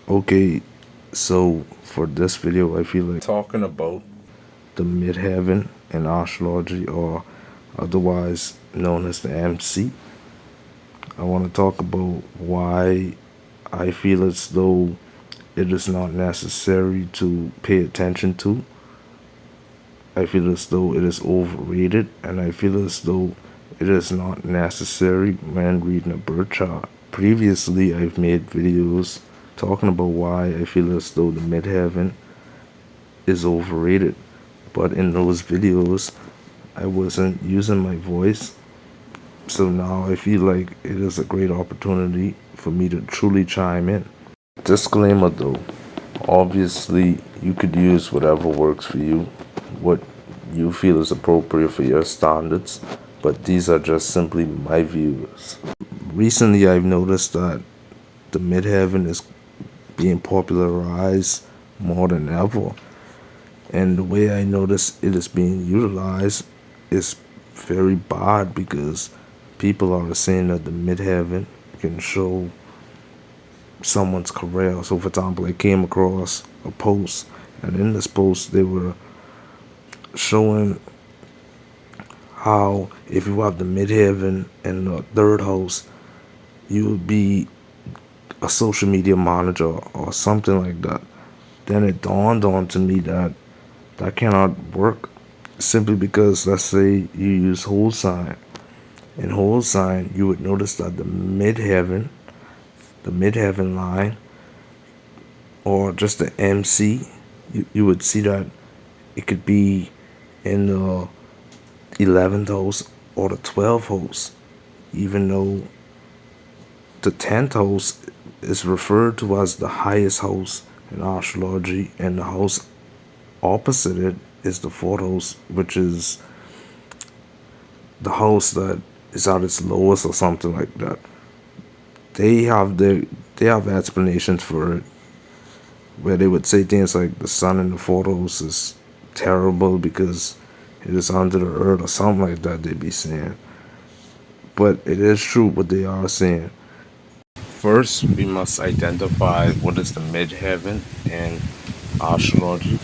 Okay, so for this video, I feel like talking about the midheaven in astrology, or otherwise known as the MC. I want to talk about why I feel as though it is not necessary to pay attention to. I feel as though it is overrated, and I feel as though it is not necessary when reading a birth chart. Previously, I've made videos talking about why I feel as though the midheaven is overrated. But in those videos, I wasn't using my voice. So now I feel like it is a great opportunity for me to truly chime in. Disclaimer though, obviously you could use whatever works for you, what you feel is appropriate for your standards, but these are just simply my views. Recently I've noticed that the midheaven is being popularized more than ever. And the way I notice it is being utilized is very bad, because people are saying that the midheaven can show someone's career. So, for example, I came across a post, and in this post, they were showing how if you have the midheaven in the third house, you would be a social media manager or something like that. Then it dawned on to me that that cannot work, simply because, let's say you use whole sign. In whole sign, you would notice that the midheaven line, or just the MC, you would see that it could be in the 11th house or the 12th house, even though the 10th house is referred to as the highest house in astrology, and the house opposite it is the fourth house, which is the house that is at its lowest or something like that. They have explanations for it, where they would say things like the sun in the fourth house is terrible because it is under the earth or something like that. They'd be saying, but it is true what they are saying. First, we must identify what is the midheaven in astrology.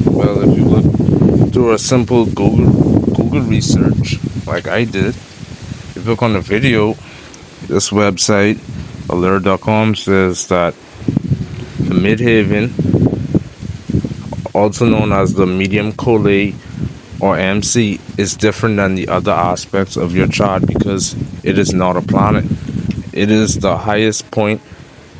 Well, if you look through a simple Google research, like I did, if you look on the video, this website, alert.com, says that the midheaven, also known as the medium collate or MC, is different than the other aspects of your chart because it is not a planet. It is the highest point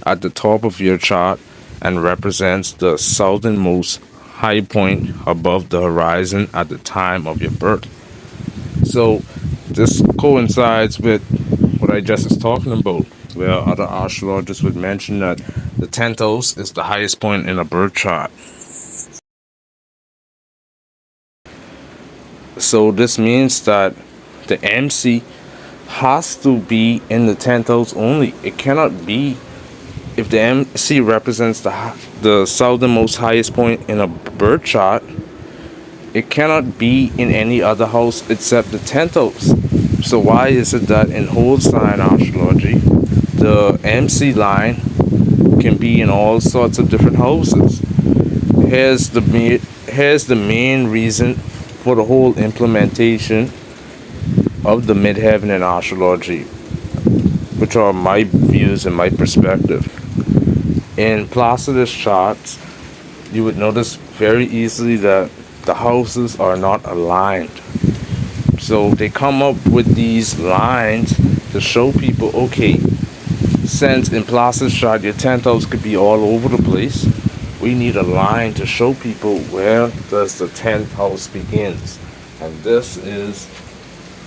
at the top of your chart and represents the southernmost high point above the horizon at the time of your birth. So this coincides with what I just was talking about, where other astrologers would mention that the 10th house is the highest point in a birth chart. So this means that the MC has to be in the 10th house only. It cannot be, if the MC represents the southernmost highest point in a birth chart, it cannot be in any other house except the 10th house. So why is it that in whole sign astrology, the MC line can be in all sorts of different houses? Here's the main reason for the whole implementation of the midheaven in astrology, which are my views and my perspective. In Placidus charts, you would notice very easily that the houses are not aligned. So they come up with these lines to show people, okay, since in Placidus chart your 10th house could be all over the place, we need a line to show people where does the 10th house begins. And this is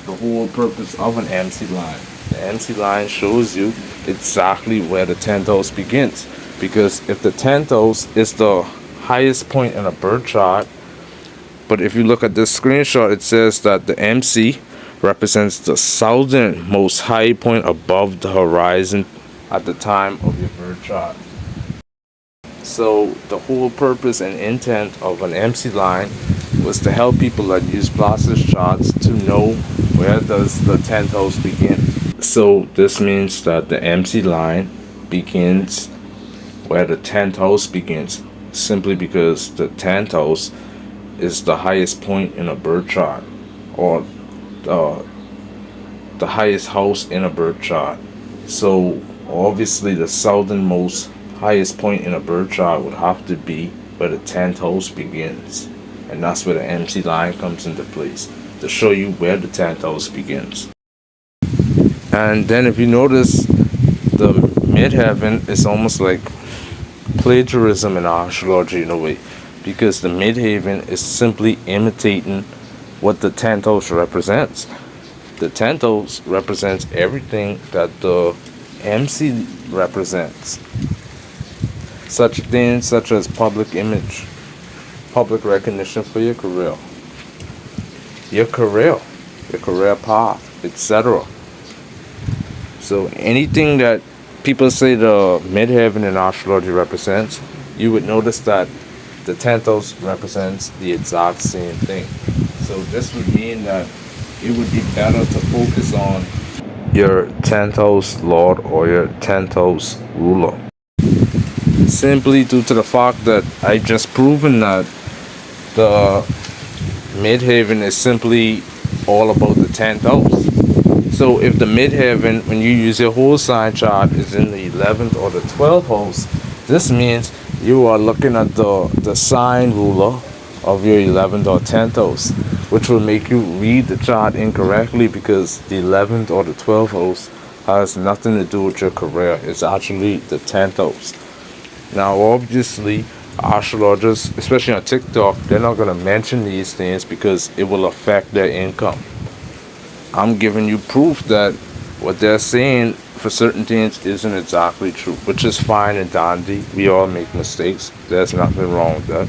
the whole purpose of an MC line. The MC line shows you exactly where the 10th house begins. Because if the 10th house is the highest point in a birth chart, but if you look at this screenshot, it says that the MC represents the southernmost high point above the horizon at the time of your birth chart. So the whole purpose and intent of an MC line was to help people that use Placidus charts to know where does the 10th house begin. So this means that the MC line begins where the 10th house begins, simply because the 10th house is the highest point in a birth chart, or the highest house in a birth chart. So obviously the southernmost highest point in a birth chart would have to be where the 10th house begins. And that's where the MC line comes into place, to show you where the 10th house begins. And then if you notice, the midheaven is almost like plagiarism in astrology in a way, because the midheaven is simply imitating what the 10th house represents. The 10th house represents everything that the MC represents. Such things such as public image, public recognition for your career, your career path, etc. So anything that people say the midheaven in astrology represents, you would notice that the 10th house represents the exact same thing. So this would mean that it would be better to focus on your 10th house lord or your 10th house ruler. Simply due to the fact that I just proven that the midheaven is simply all about the 10th house. So if the midheaven, when you use your whole sign chart, is in the 11th or the 12th house, this means you are looking at the sign ruler of your 11th or 10th house, which will make you read the chart incorrectly, because the 11th or the 12th house has nothing to do with your career. It's actually the 10th house. Now obviously astrologers, especially on TikTok, they're not going to mention these things because it will affect their income. I'm giving you proof that what they're saying for certain things isn't exactly true, which is fine and dandy. We all make mistakes. There's nothing wrong with that.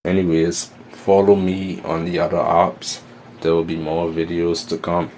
Anyways, follow me on the other apps. There will be more videos to come.